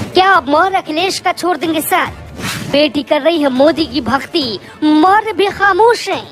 क्या अब मौर्य अखिलेश का छोड़ देंगे साथ? बेटी कर रही है मोदी की भक्ति, मौर्य भी खामोश हैं।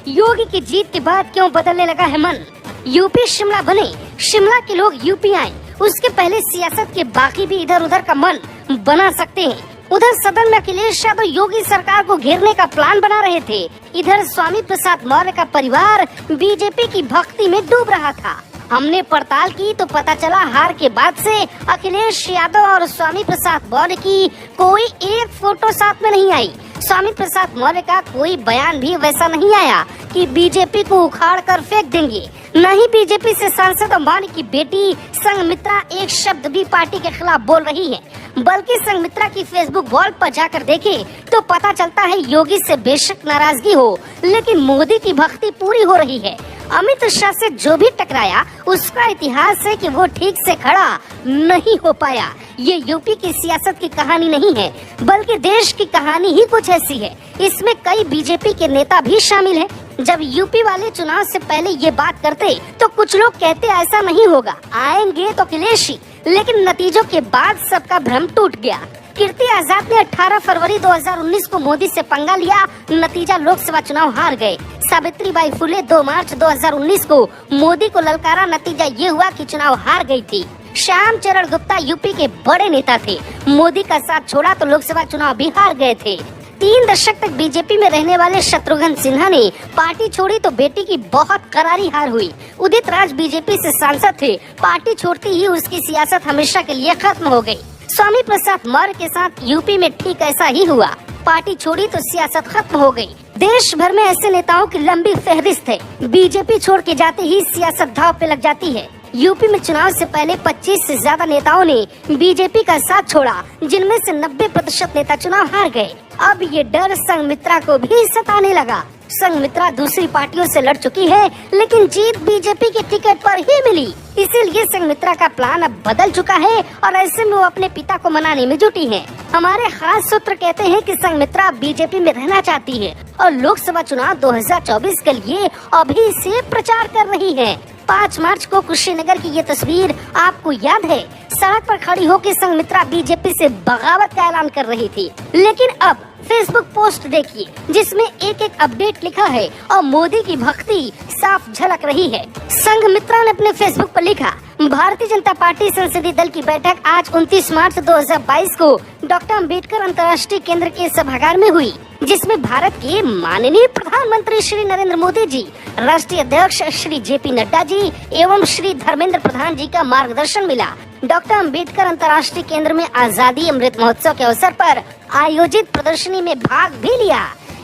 योगी की जीत के बाद क्यों बदलने लगा है मन? यूपी शिमला बने, शिमला के लोग यूपी आए, उसके पहले सियासत के बाकी भी इधर उधर का मन बना सकते हैं। उधर सदन में अखिलेश यादव योगी सरकार को घेरने का प्लान बना रहे थे। इधर स्वामी प्रसाद मौर्य का परिवार बीजेपी की भक्ति में डूब रहा था। हमने पड़ताल की तो पता चला हार के बाद से अखिलेश यादव और स्वामी प्रसाद मौर्य की कोई एक फोटो साथ में नहीं आई। स्वामी प्रसाद मौर्य का कोई बयान भी वैसा नहीं आया कि बीजेपी को उखाड़ कर फेंक देंगे। न ही बीजेपी से सांसद अंबानी की बेटी संघमित्रा एक शब्द भी पार्टी के खिलाफ बोल रही है, बल्कि संघमित्रा की फेसबुक वॉल पर जाकर देखें तो पता चलता है योगी से बेशक नाराजगी हो, लेकिन मोदी की भक्ति पूरी हो रही है। अमित शाह से जो भी टकराया उसका इतिहास है कि वो ठीक से खड़ा नहीं हो पाया। ये यूपी की सियासत की कहानी नहीं है, बल्कि देश की कहानी ही कुछ ऐसी है। इसमें कई बीजेपी के नेता भी शामिल हैं। जब यूपी वाले चुनाव से पहले ये बात करते तो कुछ लोग कहते ऐसा नहीं होगा, आएंगे तो अखिलेश ही, लेकिन नतीजों के बाद सबका भ्रम टूट गया। कीर्ति आजाद ने 18 फरवरी 2019 को मोदी से पंगा लिया, नतीजा लोकसभा चुनाव हार गए। सावित्री बाई फुले 2 मार्च 2019 को मोदी को ललकारा, नतीजा ये हुआ कि चुनाव हार गई थी। श्याम चरण गुप्ता यूपी के बड़े नेता थे, मोदी का साथ छोड़ा तो लोकसभा चुनाव भी हार गए थे। 3 दशक तक बीजेपी में रहने वाले शत्रुघ्न सिन्हा ने पार्टी छोड़ी तो बेटी की बहुत करारी हार हुई। उदित राज बीजेपी से सांसद थे, पार्टी छोड़ती ही उसकी सियासत हमेशा के लिए खत्म हो गई। स्वामी प्रसाद मौर्य के साथ यूपी में ठीक ऐसा ही हुआ, पार्टी छोड़ी तो सियासत खत्म हो गई। देश भर में ऐसे नेताओं की लंबी फहरिस्त है, बीजेपी छोड़ के जाते ही सियासत दांव पे लग जाती है। यूपी में चुनाव से पहले 25 से ज्यादा नेताओं ने बीजेपी का साथ छोड़ा, जिनमें से 90% नेता चुनाव हार गए। अब ये डर संघमित्रा को भी सताने लगा। संघमित्रा दूसरी पार्टियों से लड़ चुकी है, लेकिन जीत बीजेपी के टिकट पर ही मिली, इसीलिए संघमित्रा का प्लान अब बदल चुका है और ऐसे में वो अपने पिता को मनाने में जुटी है। हमारे खास सूत्र कहते हैं कि संघमित्रा बीजेपी में रहना चाहती है और लोकसभा चुनाव 2024 के लिए अभी से प्रचार कर रही है। 5 मार्च को कुशीनगर की ये तस्वीर आपको याद है, सड़क पर खड़ी होकर संघमित्रा बीजेपी से बगावत का ऐलान कर रही थी। लेकिन अब फेसबुक पोस्ट देखिए, जिसमें एक अपडेट लिखा है और मोदी की भक्ति साफ झलक रही है। संघमित्रा ने अपने फेसबुक पर लिखा, भारतीय जनता पार्टी संसदीय दल की बैठक आज 29 मार्च 2022 को डॉक्टर अम्बेडकर अंतर्राष्ट्रीय केंद्र के सभागार में हुई, जिसमें भारत के माननीय प्रधानमंत्री श्री नरेंद्र मोदी जी, राष्ट्रीय अध्यक्ष श्री JP नड्डा जी एवं श्री धर्मेंद्र प्रधान जी का मार्गदर्शन मिला। डॉक्टर अम्बेडकर अंतर्राष्ट्रीय केंद्र में आजादी अमृत महोत्सव के अवसर पर आयोजित प्रदर्शनी में भाग भी लिया।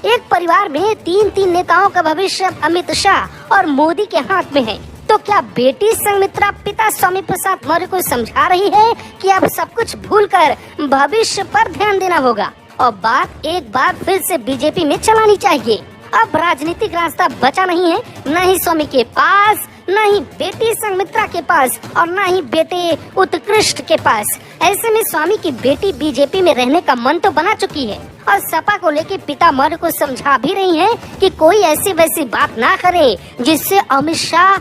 एक परिवार में 3 नेताओं का भविष्य अमित शाह और मोदी के हाथ में है। तो क्या बेटी संघमित्रा पिता स्वामी प्रसाद मौर्य को समझा रही है कि अब सब कुछ भूलकर भविष्य पर ध्यान देना होगा और बात एक बार फिर से बीजेपी में चलानी चाहिए? अब राजनीतिक रास्ता बचा नहीं है, न ही स्वामी के पास, न ही बेटी संघमित्रा के पास और न ही बेटे उत्कृष्ट के पास। ऐसे में स्वामी की बेटी बीजेपी में रहने का मन तो बना चुकी है और सपा को लेके पिता मौर्य को समझा भी रही है कि कोई ऐसी वैसी बात ना करे जिससे अमित शाह